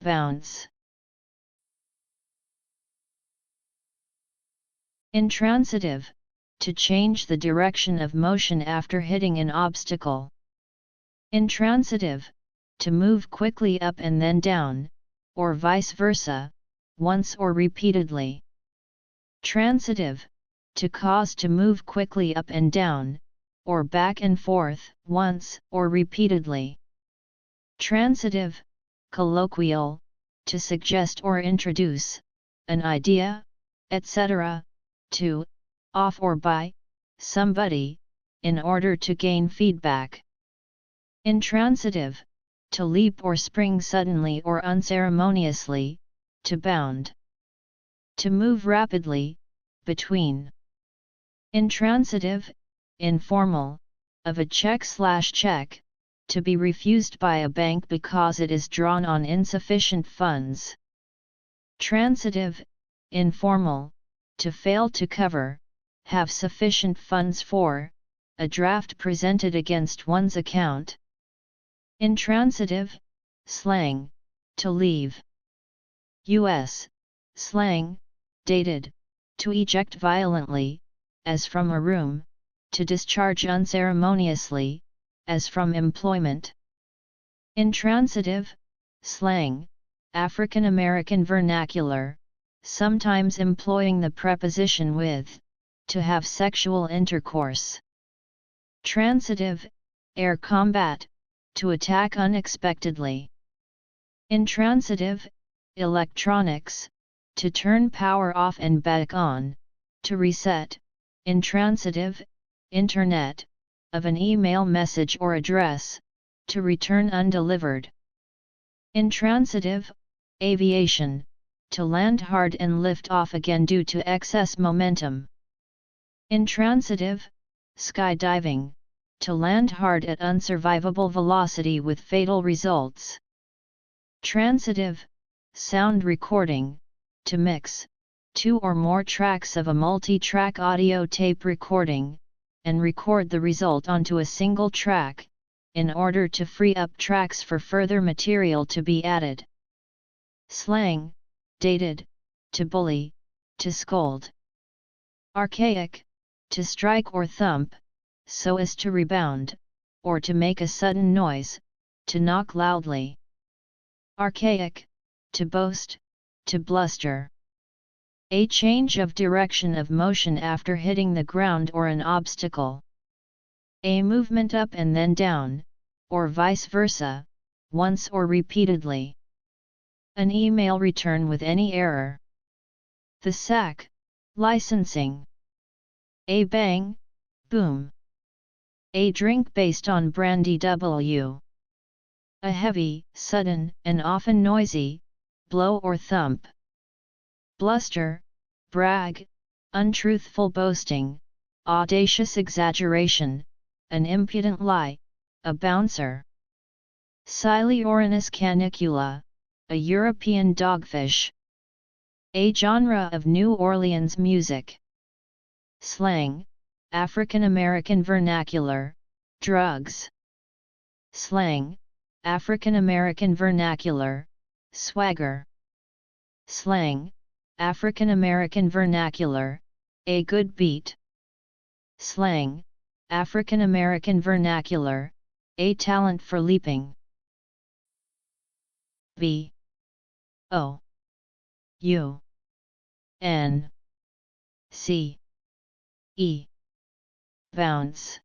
bounce. Intransitive, to change the direction of motion after hitting an obstacle. Intransitive, to move quickly up and then down, or vice versa, once or repeatedly. Transitive, to cause to move quickly up and down, or back and forth, once or repeatedly. Transitive, colloquial, to suggest or introduce an idea, etc., to, of or by, somebody, in order to gain feedback. Intransitive, to leap or spring suddenly or unceremoniously, to bound. To move rapidly, between. Intransitive, informal, of a check/check, to be refused by a bank because it is drawn on insufficient funds. Transitive, informal, to fail to cover, have sufficient funds for, a draft presented against one's account. Intransitive, slang, to leave. U.S. slang, dated, to eject violently, as from a room, to discharge unceremoniously, as from employment. Intransitive, slang, African American vernacular, sometimes employing the preposition with, to have sexual intercourse. Transitive, air combat, to attack unexpectedly. Intransitive, electronics, to turn power off and back on, to reset. Intransitive, internet, of an email message or address, to return undelivered. Intransitive, aviation, to land hard and lift off again due to excess momentum. Intransitive, skydiving, to land hard at unsurvivable velocity with fatal results. Transitive, sound recording, to mix 2 or more tracks of a multi-track audio tape recording, and record the result onto a single track, in order to free up tracks for further material to be added. Slang, dated, to bully, to scold. Archaic, to strike or thump, so as to rebound, or to make a sudden noise, to knock loudly. Archaic, to boast, to bluster. A change of direction of motion after hitting the ground or an obstacle. A movement up and then down, or vice versa, once or repeatedly. An email return with any error. The sack, licensing. A bang, boom. A drink based on brandy W. A heavy, sudden, and often noisy, blow or thump. Bluster, brag, untruthful boasting, audacious exaggeration, an impudent lie, a bouncer. Siliorinus canicula, a European dogfish. A genre of New Orleans music. Slang, African American vernacular, drugs. Slang, African American vernacular, swagger. Slang, African American vernacular, a good beat. Slang, African American vernacular, a talent for leaping. B O U N C E bounce.